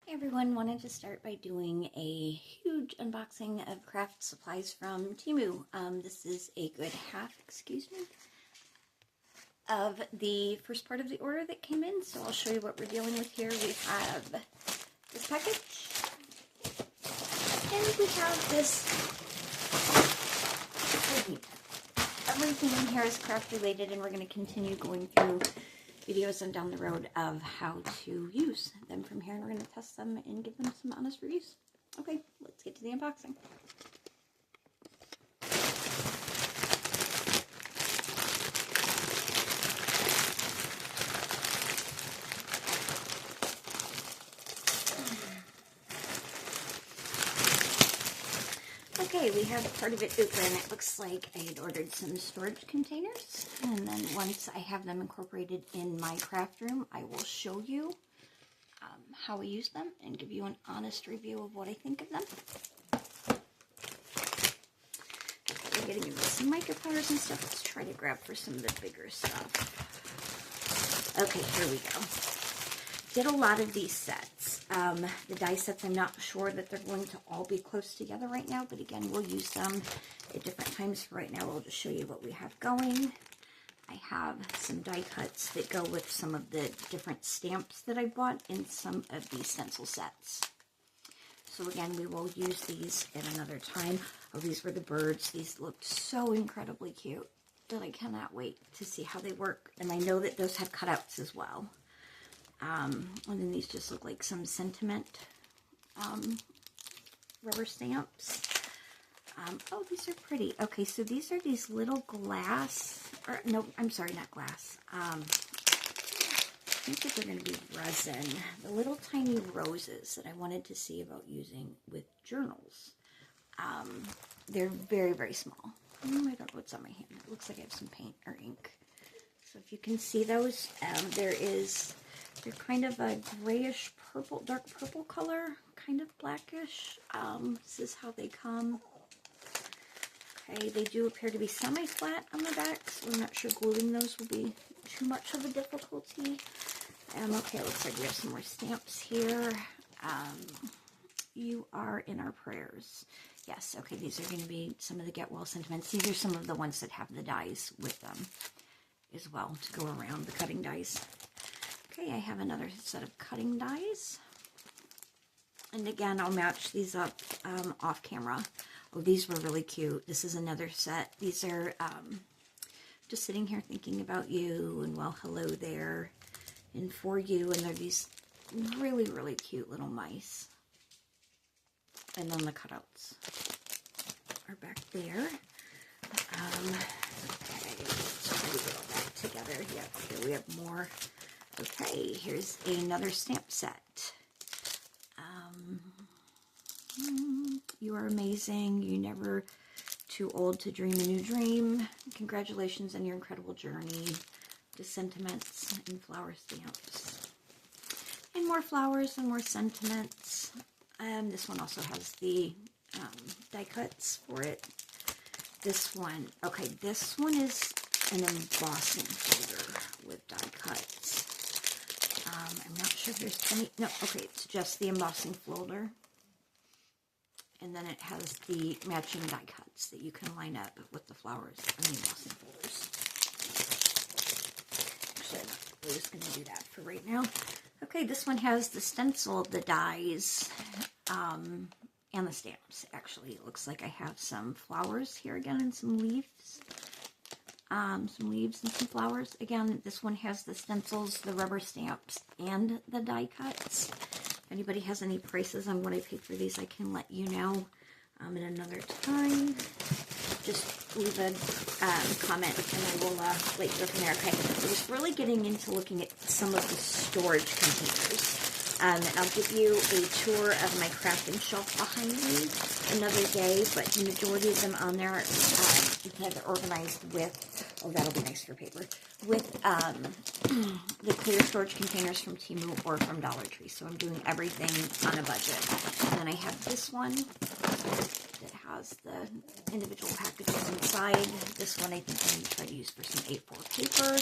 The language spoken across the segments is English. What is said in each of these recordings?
Hey everyone, wanted to start by doing a huge unboxing of craft supplies from Temu. This is a good half, of the first part of the order that came in, so I'll show you what we're dealing with here. We have this package, and we have this. Everything in here is craft related, and we're going to continue going through videos and down the road of how to use them from here, and we're going to test them and give them some honest reviews. Okay, let's get to the unboxing. Okay, we have part of it open. It looks like I had ordered some storage containers, and then once I have them incorporated in my craft room, I will show you how we use them and give you an honest review of what I think of them. We're getting into some micropowers and stuff. Let's try to grab for some of the bigger stuff. Okay, here we go. Did a lot of these sets. The die sets, I'm not sure that they're going to all be close together right now, but again, we'll use them at different times. For right now, I'll just show you what we have going. I have some die cuts that go with some of the different stamps that I bought in some of these stencil sets. So again, we will use these at another time. Oh, these were the birds. These looked so incredibly cute that I cannot wait to see how they work. And I know that those have cutouts as well. And then these just look like some sentiment rubber stamps. Oh, these are pretty. Okay, so these are these little glass, or no, I'm sorry, not glass. I think that they're going to be resin. The little tiny roses that I wanted to see about using with journals. They're very, very small. I don't know what's on my hand. It looks like I have some paint or ink. So if you can see those, they're kind of a grayish purple, dark purple color, kind of blackish. This is how they come. Okay, they do appear to be semi-flat on the back, so I'm not sure gluing those will be too much of a difficulty. Okay, it looks like we have some more stamps here. You are in our prayers. Yes, okay, these are going to be some of the Get Well sentiments. These are some of the ones that have the dies with them as well to go around the cutting dies. Okay, I have another set of cutting dies. And again, I'll match these up off camera. Oh, these were really cute. This is another set. These are just sitting here thinking about you, and well, hello there, and for you. And they're these really, really cute little mice. And then the cutouts are back there. Okay, let's try to get all that together. Yep, here we have more. Okay, here's another stamp set. You are amazing. You're never too old to dream a new dream. Congratulations on your incredible journey. The sentiments and flower stamps. And more flowers and more sentiments. This one also has the die cuts for it. This one, okay, this one is an embossing folder with die cuts. I'm not sure if there's any, no, okay, it's just the embossing folder. And then it has the matching die cuts that you can line up with the flowers on the embossing folders. Actually, we're just going to do that for right now. Okay, this one has the stencil, the dies, and the stamps. Actually, it looks like I have some flowers here again and some leaves. Some leaves and some flowers. Again, this one has the stencils, the rubber stamps, and the die cuts. If anybody has any prices on what I paid for these, I can let you know at another time. Just leave a comment and I will go from there. Okay, we're just really getting into looking at some of the storage containers. And I'll give you a tour of my crafting shelf behind me another day, but the majority of them on there they're organized with, oh, that'll be nice for paper, with the clear storage containers from Temu or from Dollar Tree. So I'm doing everything on a budget. And then I have this one that has the individual packages inside. This one I think I'm going to try to use for some A4 paper.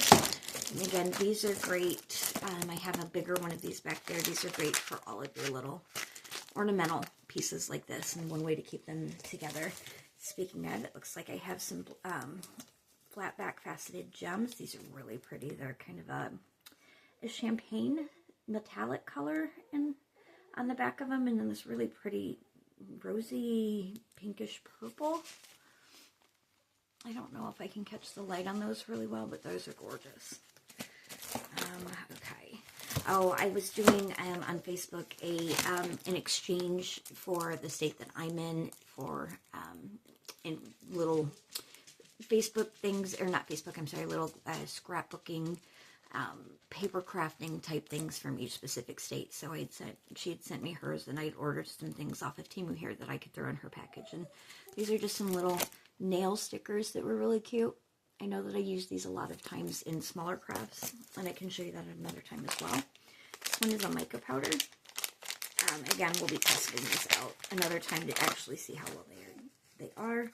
And again, these are great I have a bigger one of these back there. These are great for all of your little ornamental pieces like this, and one way to keep them together. Speaking of, it looks like I have some flat back faceted gems. These are really pretty. They're kind of a champagne metallic color on the back of them, and then this really pretty rosy pinkish purple. I don't know if I can catch the light on those really well, but those are gorgeous. Okay. Oh, I was doing on Facebook an exchange for the state that I'm in for in little Facebook things, or not Facebook, I'm sorry, little scrapbooking, paper crafting type things from each specific state. So she had sent me hers, and I'd ordered some things off of Temu here that I could throw in her package. And these are just some little nail stickers that were really cute. I know that I use these a lot of times in smaller crafts, and I can show you that at another time as well. This one is a mica powder. Again, we'll be testing this out another time to actually see how well they are.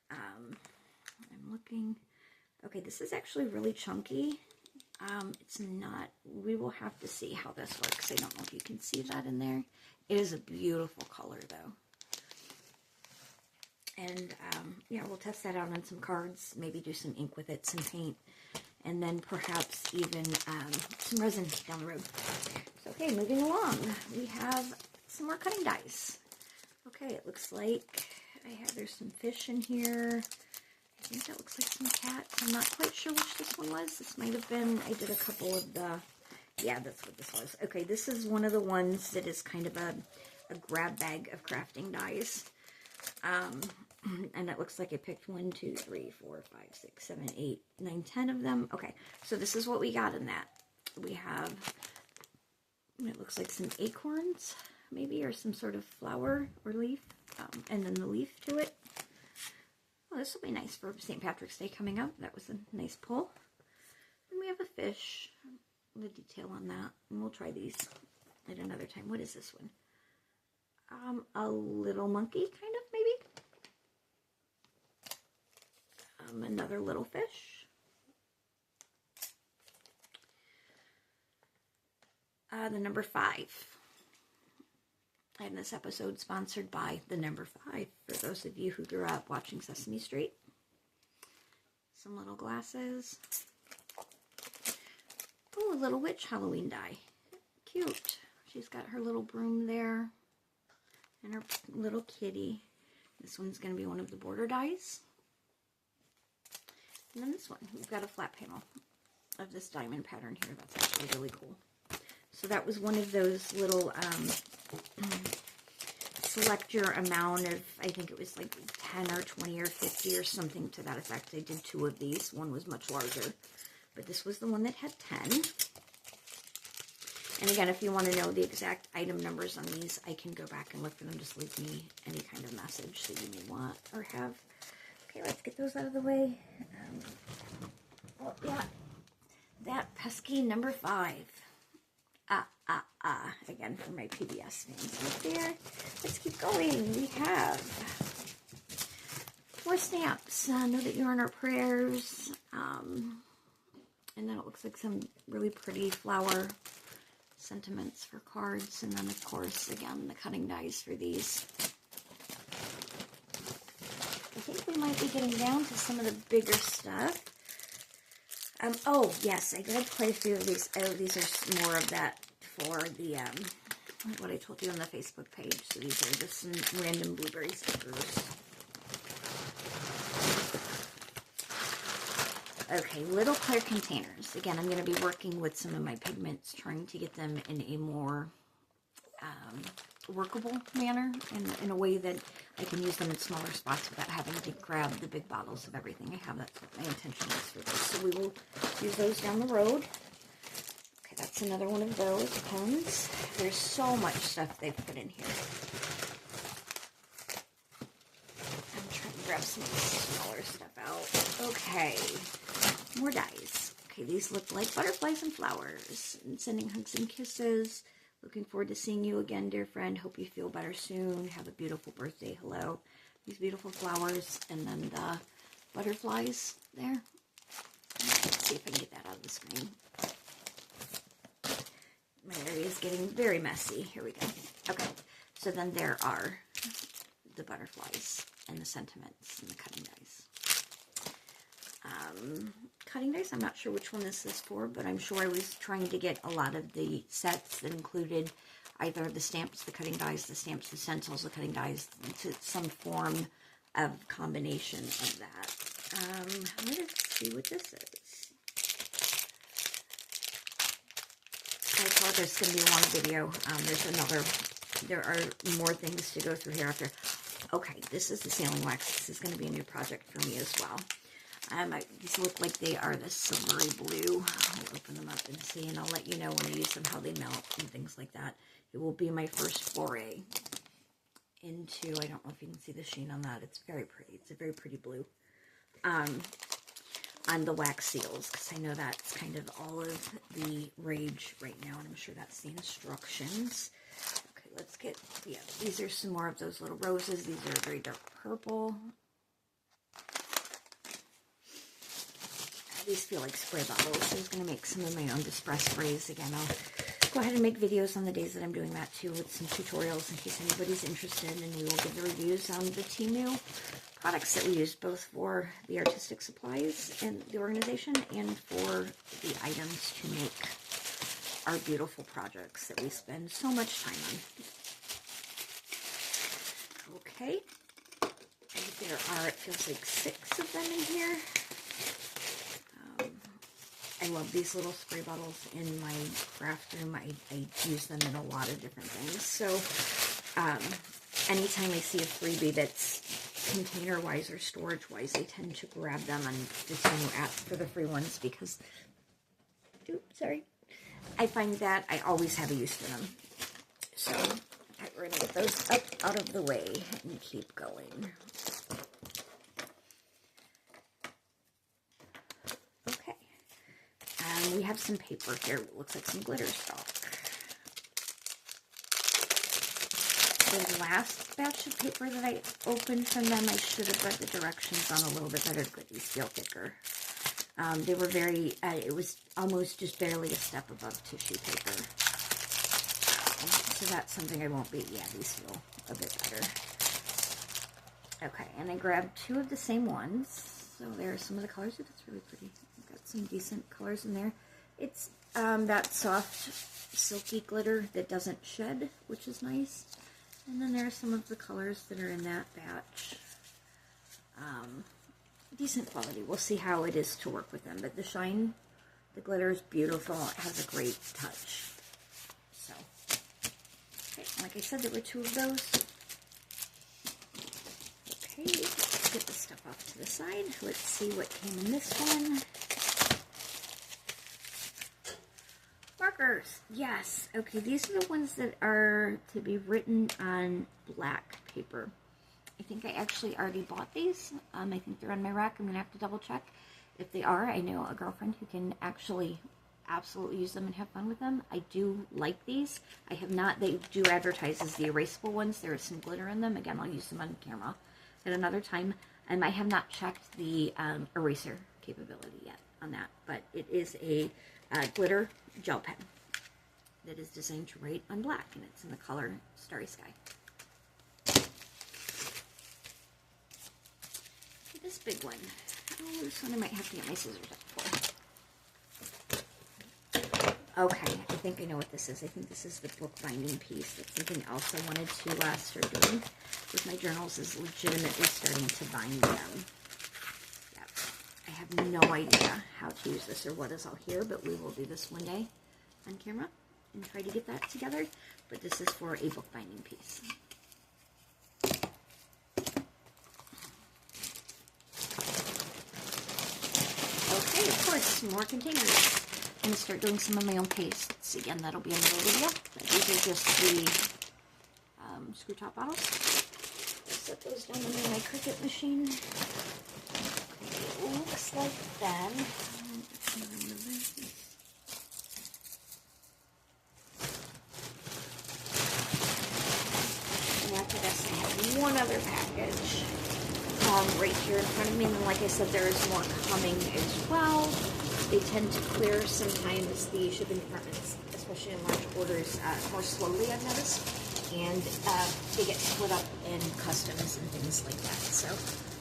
I'm looking. Okay, this is actually really chunky. It's not, we will have to see how this works. I don't know if you can see that in there. It is a beautiful color though. And yeah, we'll test that out on some cards, maybe do some ink with it, some paint, and then perhaps even some resin down the road. So, okay, moving along, we have some more cutting dies. Okay, it looks like there's some fish in here. I think that looks like some cats. I'm not quite sure which this one was. This might have been, I did a couple of the, yeah, that's what this was. Okay, this is one of the ones that is kind of a grab bag of crafting dies. And it looks like I picked 1, 2, 3, 4, 5, 6, 7, 8, 9, 10 of them. Okay, so this is what we got in that. We have, it looks like some acorns, maybe, or some sort of flower or leaf, and then the leaf to it. Well, this will be nice for St. Patrick's Day coming up. That was a nice pull. And we have a fish, the detail on that, and we'll try these at another time. What is this one? A little monkey, kind of, maybe. Another little fish. The number 5. And this episode sponsored by the number 5, for those of you who grew up watching Sesame Street. Some little glasses. Oh, a little witch Halloween die. Cute. She's got her little broom there. And her little kitty. This one's going to be one of the border dies. And then this one, we've got a flat panel of this diamond pattern here. That's actually really cool. So that was one of those little, select your amount of, I think it was like 10 or 20 or 50 or something to that effect. I did 2 of these. One was much larger, but this was the one that had 10. And again, if you want to know the exact item numbers on these, I can go back and look for them. Just leave me any kind of message that you may want or have. Okay, let's get those out of the way. Oh, yeah, that pesky number 5. Again, for my PBS fans right there. Let's keep going. We have 4 stamps. Know that you're in our prayers. And then it looks like some really pretty flower sentiments for cards. And then, of course, again, the cutting dies for these. I think we might be getting down to some of the bigger stuff. Oh, yes, I grabbed quite a few of these. Oh, these are more of that for the, what I told you on the Facebook page. So these are just some random blueberry stickers. Okay, little clear containers. Again, I'm going to be working with some of my pigments, trying to get them in a more workable manner, in a way that I can use them in smaller spots without having to grab the big bottles of everything I have. That's what my intention is for this. So we will use those down the road. Okay, that's another one of those pens. There's so much stuff they've put in here. I'm trying to grab some of the smaller stuff out. Okay, more dies. Okay, these look like butterflies and flowers. And sending hugs and kisses. Looking forward to seeing you again, dear friend. Hope you feel better soon. Have a beautiful birthday. Hello. These beautiful flowers, and then the butterflies there. Let's see if I can get that out of the screen. My area is getting very messy. Here we go. Okay, so then there are the butterflies and the sentiments and the cutting dies. Cutting dies, I'm not sure which one this is for, but I'm sure I was trying to get a lot of the sets that included either the stamps, the cutting dies, the stamps, the stencils, the cutting dies, to some form of combination of that. Let's see what this is. I thought there's going to be a long video. There are more things to go through here after. Okay, this is the sailing wax. This is going to be a new project for me as well. These look like they are the silvery blue. I'll open them up and see, and I'll let you know when I use them how they melt and things like that. It will be my first foray into, I don't know if you can see the sheen on that. It's very pretty. It's a very pretty blue. On the wax seals, because I know that's kind of all of the rage right now, and I'm sure that's the instructions. Okay, let's get, yeah, these are some more of those little roses. These are very dark purple. These feel like spray bottles. So I was going to make some of my own distress sprays. Again, I'll go ahead and make videos on the days that I'm doing that too, with some tutorials in case anybody's interested, and we will give the reviews on the Temu products that we use, both for the artistic supplies and the organization and for the items to make our beautiful projects that we spend so much time on. Okay, and there are, it feels like 6 of them in here. I love these little spray bottles in my craft room. I use them in a lot of different things. So anytime I see a freebie that's container-wise or storage-wise, I tend to grab them on the Temu app for the free ones because, I find that I always have a use for them. So we're going to get those up out of the way and keep going. We have some paper here. It looks like some glitter stock. The last batch of paper that I opened from them, I should have read the directions on a little bit better to get these feel thicker. They were very, it was almost just barely a step above tissue paper. So that's something I won't be, yeah, these feel a bit better. Okay, and I grabbed 2 of the same ones. So there are some of the colors. Oh, that's really pretty. I've got some decent colors in there. It's that soft, silky glitter that doesn't shed, which is nice. And then there are some of the colors that are in that batch. Decent quality. We'll see how it is to work with them. But the shine, the glitter is beautiful. It has a great touch. So, okay, like I said, there were 2 of those. Okay, let's get this stuff off to the side. Let's see what came in this one. Markers, yes. Okay, these are the ones that are to be written on black paper. I think I actually already bought these. I think they're on my rack. I'm going to have to double check. If they are, I know a girlfriend who can actually absolutely use them and have fun with them. I do like these. I have not, they do advertise as the erasable ones. There is some glitter in them. Again, I'll use them on camera at another time. And I have not checked the eraser capability yet on that. But it is a glitter gel pen that is designed to write on black, and it's in the color Starry Sky. This big one. Oh, this one I might have to get my scissors up for. Okay, I think I know what this is. I think this is the book binding piece. That's something else I wanted to start doing with my journals, is legitimately starting to bind them. Yep. I have no idea how to use this or what is all here, but we will do this one day on camera and try to get that together. But this is for a book binding piece. Okay, of course, some more containers. I'm going to start doing some of my own pastes. Again, that'll be another video. But these are just the screw top bottles. Set those down under my Cricut machine. Okay, it looks like them. And after this, I have one other package right here in front of me. And like I said, there is more coming as well. They tend to clear sometimes, the shipping departments, especially in large orders, more slowly, I've noticed. And they get split up in customs and things like that. So,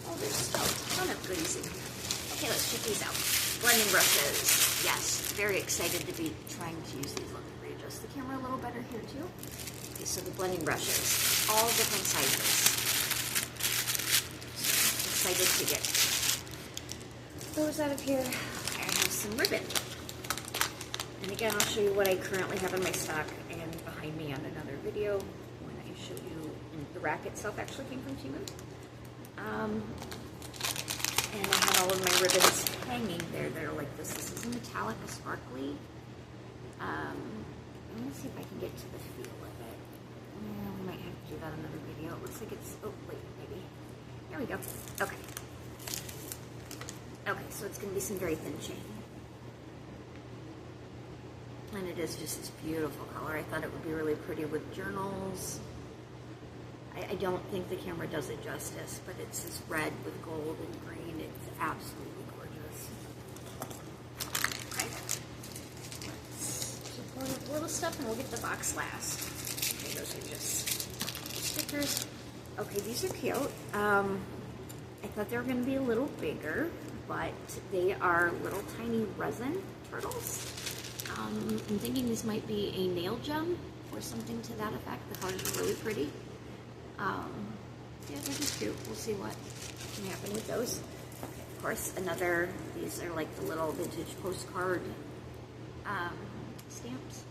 oh, there's still a ton of goodies in here. Okay, let's check these out. Blending brushes. Yes, very excited to be trying to use these. Let me readjust the camera a little better here too. Okay, so the blending brushes, all different sizes. So excited to get those out of here. I have some ribbon. And again, I'll show you what I currently have in my stock and behind me on another video when I show you. And the rack itself actually came from Temu. And I have all of my ribbons hanging there. They're like this. This is a metallic, a sparkly. I'm going to see if I can get to the feel of it. Yeah, we might have to do that in another video. It looks like it's, oh, wait, maybe. There we go. Okay. Okay, so it's going to be some very thin chain. And it is just this beautiful color. I thought it would be really pretty with journals. I don't think the camera does it justice, but it's this red with gold and green. It's absolutely gorgeous. Okay. Let's keep going with the little stuff and we'll get the box last. Okay, those are just stickers. Okay, these are cute. I thought they were going to be a little bigger, but they are little tiny resin turtles. I'm thinking this might be a nail gem or something to that effect. The colors are really pretty. Yeah, they're just cute. We'll see what can happen with those. Okay, of course, these are like the little vintage postcard stamps.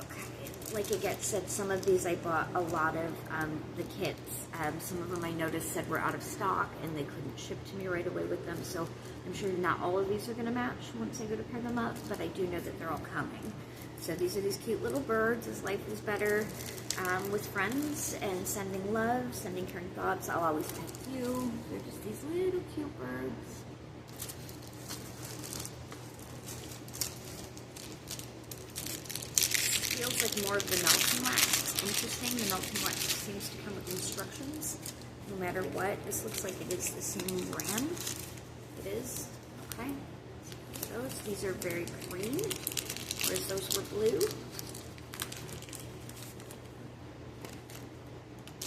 Okay, like it said, some of these I bought a lot of the kits. Some of them I noticed said were out of stock and they couldn't ship to me right away with them. So I'm sure not all of these are going to match once I go to pair them up, but I do know that they're all coming. So these are these cute little birds, as life is better, with friends and sending love, sending caring thoughts. I'll always text you. They're just these little cute birds. Feels like more of the melting wax. It's interesting. The melting wax seems to come with instructions, no matter what. This looks like it is the same brand. It is. Okay. So those. These are very green. Whereas those were blue.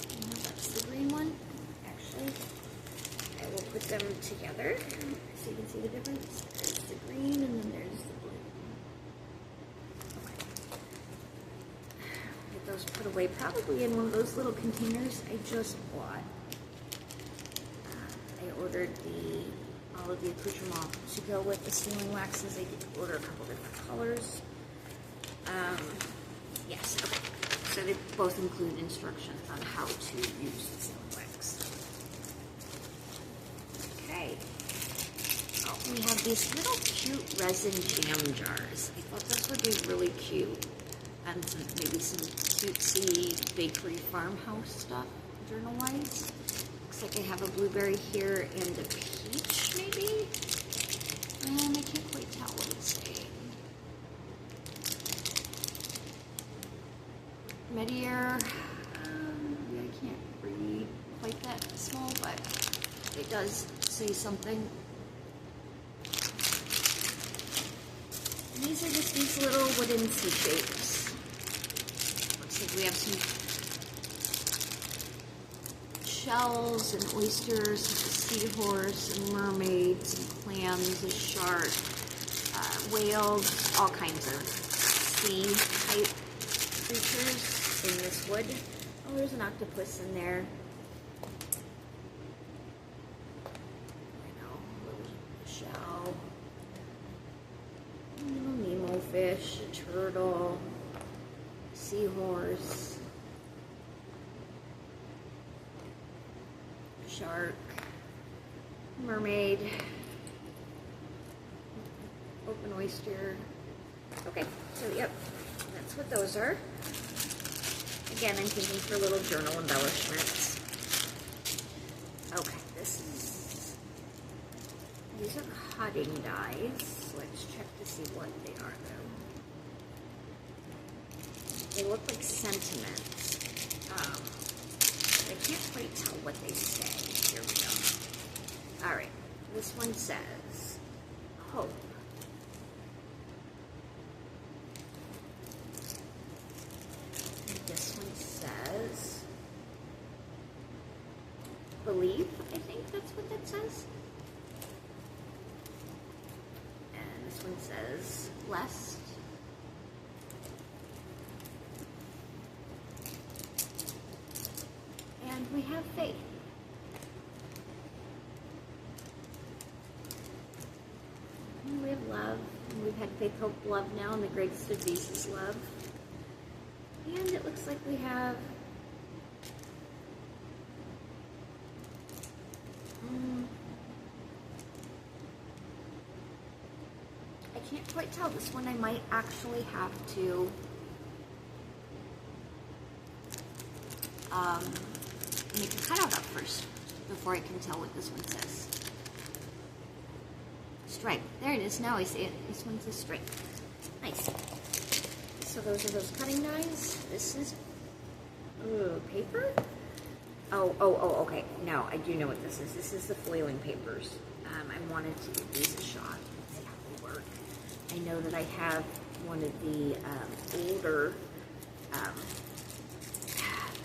And that's the green one. Actually, I will put them together so you can see the difference. There's the green and then there's the blue. Okay. Get those put away probably in one of those little containers I just bought. I ordered all of the accoutrements to go with the sealing waxes. I did order a couple different colors. Yes, okay. So they both include instructions on how to use the sealing wax. Okay. Oh, we have these little cute resin jam jars. I thought those would be really cute. And maybe some cutesy bakery farmhouse stuff, journal-wise. Looks like I have a blueberry here and a peach, maybe? And I can't quite tell what it's saying. Medier, I can't read quite that small, but it does say something. And these are just these little wooden sea shapes. Looks like we have some shells and oysters, a seahorse, and mermaids, and clams, a shark, whales, all kinds of sea-type creatures in this wood. Oh, there's an octopus in there. I know, a shell. A little Nemo fish, a turtle, seahorse, shark, mermaid, open oyster. Okay, so yep, that's what those are. Again, I'm thinking for little journal embellishments. Okay, these are cutting dies. Let's check to see what they are though. They look like sentiments. I can't quite tell what they say. Here we go. Alright, this one says, hope, believe. I think that's what that says. And this one says blessed. And we have faith. And we have love. And we've had faith, hope, love now, and the greatest of these is love. And it looks like we have I can't quite tell. This one I might actually have to make a cutout of first before I can tell what this one says. Stripe. There it is. Now I see it. This one says stripe. Nice. So those are those cutting dies. This is paper? Oh, okay. No, I do know what this is. This is the foiling papers. I wanted to give these a shot and see how they work. I know that I have one of the older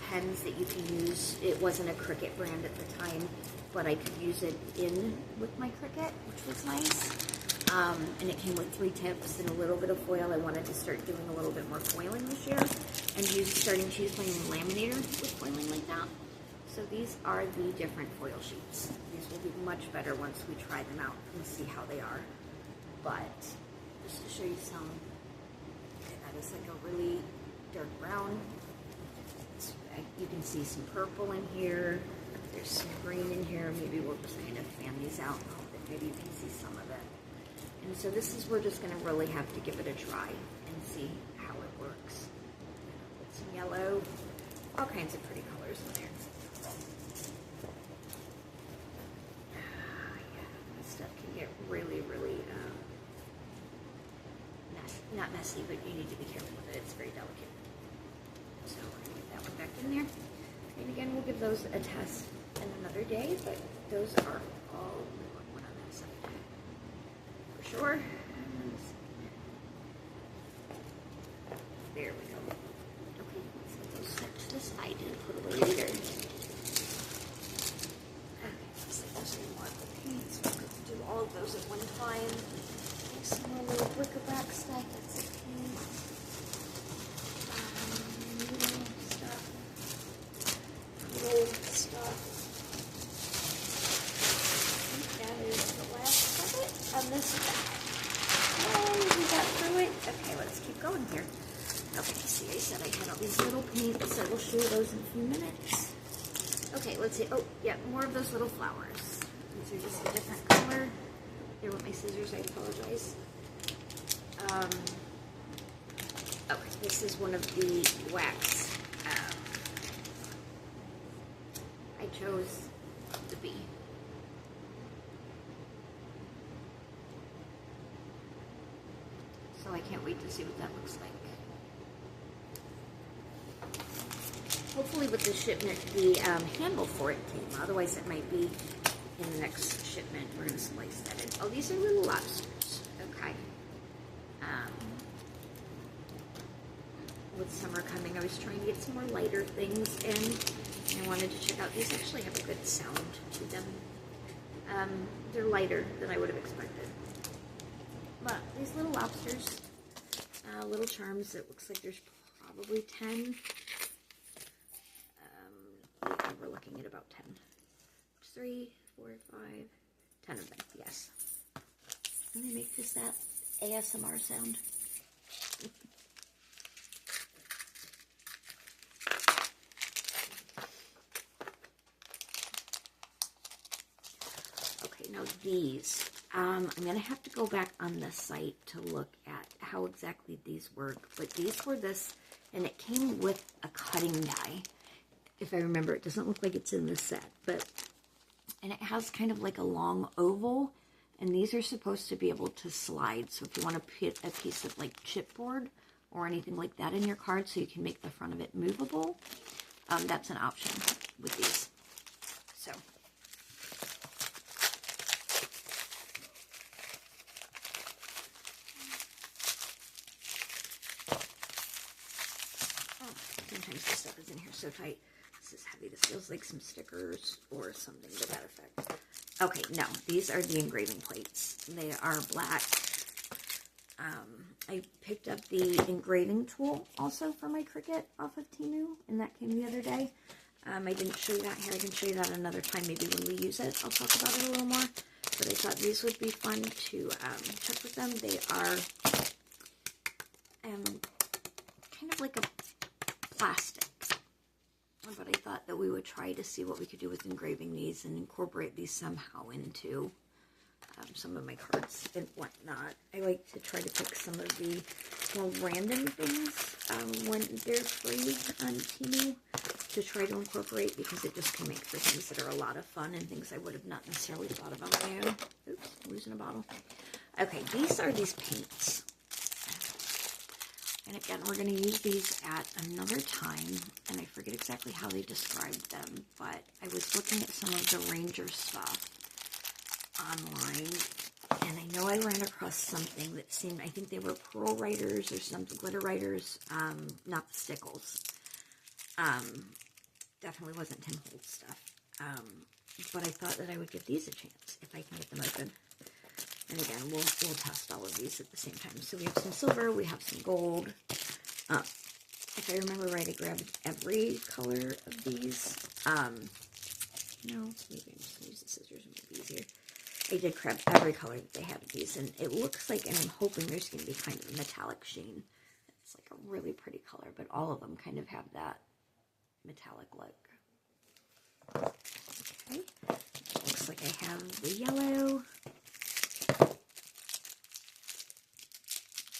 pens that you can use. It wasn't a Cricut brand at the time, but I could use it in with my Cricut, which was nice. And it came with 3 tips and a little bit of foil. I wanted to start doing a little bit more foiling this year and starting to use my laminator with foiling like that. So these are the different foil sheets. These will be much better once we try them out and see how they are. But just to show you some, okay, that is like a really dark brown. You can see some purple in here. There's some green in here. Maybe we'll just kind of fan these out and hope that maybe you can see some of it. And so this is, we're just going to really have to give it a try and see how it works. Put some yellow, all kinds of pretty colors in there. Yeah, this stuff can get really, really not messy, but you need to be careful with it. It's very delicate. So I'm going to get that one back in there. And again, we'll give those a test in another day, but those are all one on that side. For sure. There we go. Okay, let's get those set to the side and put away later. Okay, looks like there's any more of the paints. We're going to do all of those at one time. Make some more little bric-a-brac stuff. That's the paint. Little stuff. I think that is the last of it on this back. Oh, we got through it. Okay, let's keep going here. Okay, see, I said I had all these little paints. I will show you those in a few minutes. Okay, let's see. Oh, yeah, more of those little flowers. These are just a different color. Here with my scissors, I apologize. Okay, this is one of the wax. I chose the bee. So I can't wait to see what that looks like. Hopefully with the shipment, the handle for it came. Otherwise it might be in the next shipment. We're going to slice that in. Oh, these are little lobsters. Okay. With summer coming, I was trying to get some more lighter things in. I wanted to check out. These actually have a good sound to them. They're lighter than I would have expected. But these little lobsters, little charms, it looks like there's probably 10. Yeah, we're looking at about 10. 3, 4, 5, 10 of them, yes. And they make just that ASMR sound. Okay, now these, I'm going to have to go back on the site to look at how exactly these work, but these were this, and it came with a cutting die. If I remember, it doesn't look like it's in the set, but, and it has kind of like a long oval, and these are supposed to be able to slide, so if you want to put a piece of like chipboard or anything like that in your card so you can make the front of it movable, that's an option with these. So. Sometimes the stuff is in here so tight. This is heavy. This feels like some stickers or something to that effect. Okay, no, these are the engraving plates. They are black. I picked up the engraving tool also for my Cricut off of Temu, and that came the other day. I didn't show you that here. I can show you that another time, maybe when we use it. I'll talk about it a little more. But I thought these would be fun to check with them. They are kind of like a plastic. But I thought that we would try to see what we could do with engraving these and incorporate these somehow into some of my cards and whatnot. I like to try to pick some of the more random things when they're free on Temu to try to incorporate, because it just can make for things that are a lot of fun and things I would have not necessarily thought of on my own. Oops, losing a bottle. Okay, these are these paints. And again, we're going to use these at another time, and I forget exactly how they described them, but I was looking at some of the Ranger stuff online, and I know I ran across something that seemed, I think they were pearl writers or some glitter writers, not the stickles. Definitely wasn't Tim Holtz stuff. But I thought that I would give these a chance if I can get them open. And again, we'll test all of these at the same time. So we have some silver, we have some gold. If I remember right, I grabbed every color of these. No, maybe I'm just going to use the scissors, it might be easier. I did grab every color that they had of these, and it looks like, and I'm hoping there's going to be kind of a metallic sheen. It's like a really pretty color, but all of them kind of have that metallic look. Okay, looks like I have the yellow,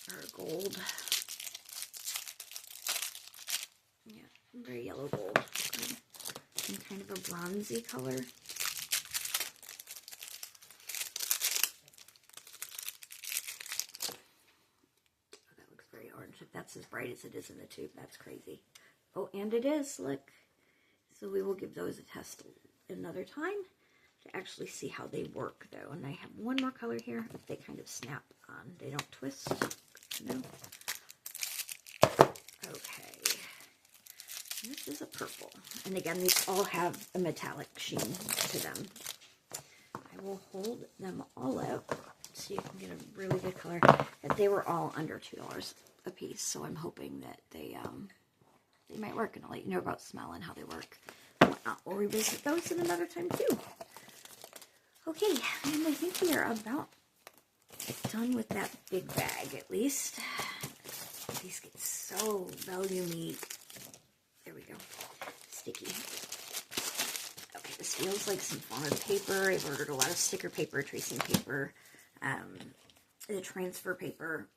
or gold. Yeah, very yellow gold. Good. And kind of a bronzy color. Oh, that looks very orange. If that's as bright as it is in the tube, that's crazy. Oh, and it is, look. So we will give those a test another time to actually see how they work, though. And I have one more color here. If they kind of snap on, they don't twist. No. Okay. This is a purple. And again, these all have a metallic sheen to them. I will hold them all out so you can get a really good color. And they were all under $2 a piece, so I'm hoping that they might work, and I'll let you know about smell and how they work. We'll revisit those at another time too. Okay, and I think we are about done with that big bag, at least. These get so volume-y. There we go. Sticky. Okay, this feels like some form of paper. I've ordered a lot of sticker paper, tracing paper, the transfer paper.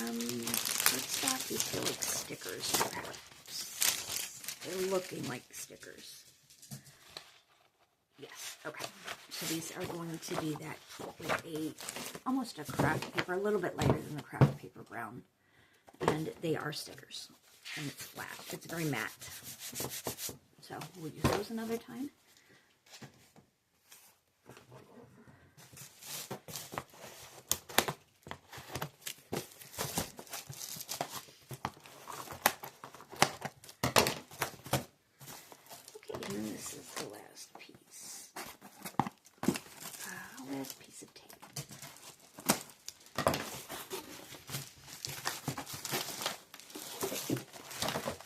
First off, these feel like stickers, perhaps. They're looking like stickers. Yes, okay. So these are going to be that, like almost a craft paper, a little bit lighter than the craft paper brown. And they are stickers. And it's flat. It's very matte. So we'll use those another time. And then this is the last piece. Last piece of tape.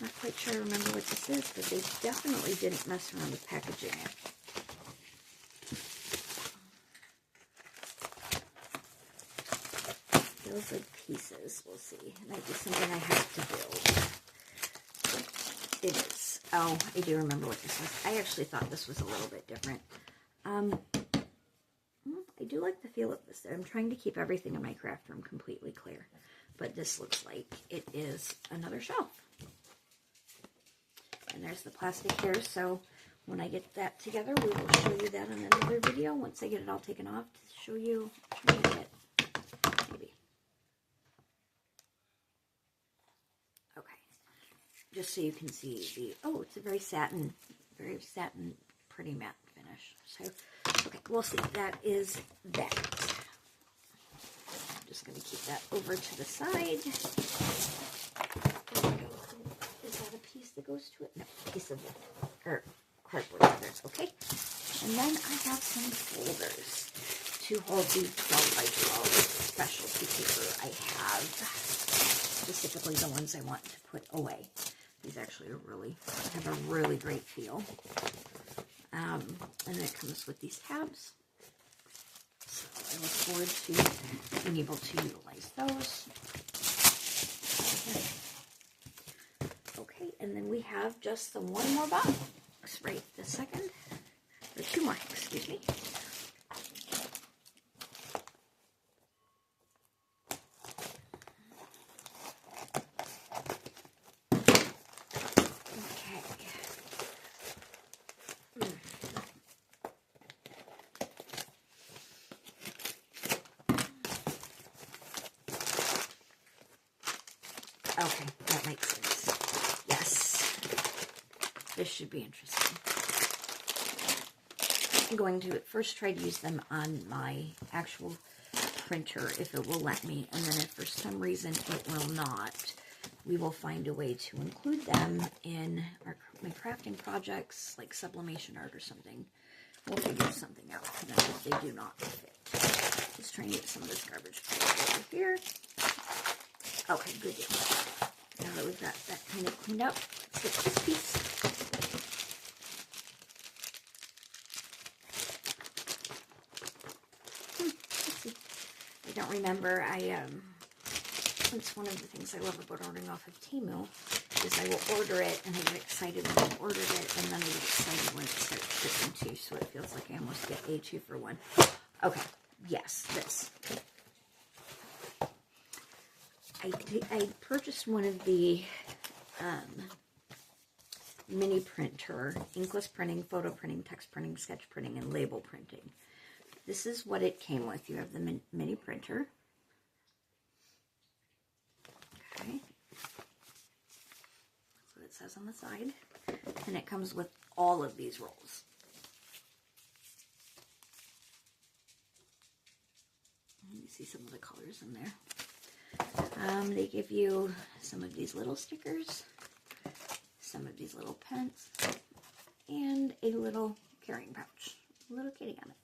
Not quite sure I remember what this is, but they definitely didn't mess around with packaging it. Feels like pieces. We'll see. It might be something I have to build. It is. Oh, I do remember what this was. I actually thought this was a little bit different. I do like the feel of this. I'm trying to keep everything in my craft room completely clear. But this looks like it is another shelf. And there's the plastic here. So when I get that together, we will show you that in another video. Once I get it all taken off to show you it. Maybe. Okay. just so you can see the, oh, it's a very satin, pretty matte finish. So, okay, we'll see. That is that. I'm just going to keep that over to the side. There we go. Is that a piece that goes to it? No, piece of wood, or cardboard rather. Okay. And then I have some folders to hold the 12 by 12 specialty paper I have, specifically the ones I want to put away. These actually are have a really great feel. And then it comes with these tabs. So I look forward to being able to utilize those. Okay, and then we have just the one more box right this second. Or two more, excuse me. Okay, that makes sense. Yes. This should be interesting. I'm going to first try to use them on my actual printer if it will let me, and then if for some reason it will not, we will find a way to include them in my crafting projects, like sublimation art or something. We'll figure something out if they do not fit. Just trying to get some of this garbage over here. Okay, good deal. Now that we've got that kind of cleaned up, let's get this piece. Let's see. I don't remember. It's one of the things I love about ordering off of Temu is I will order it and I get excited when I ordered it, and then I get excited when it starts shipping too, so it feels like I almost get a 2-for-1. Okay, yes, this. I purchased one of the mini printer, inkless printing, photo printing, text printing, sketch printing, and label printing. This is what it came with. You have the mini printer. Okay. That's what it says on the side. And it comes with all of these rolls. You see some of the colors in there. They give you some of these little stickers, some of these little pens, and a little carrying pouch, a little kitty on it.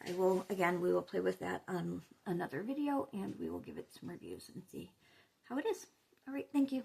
We will play with that on another video, and we will give it some reviews and see how it is. All right, thank you.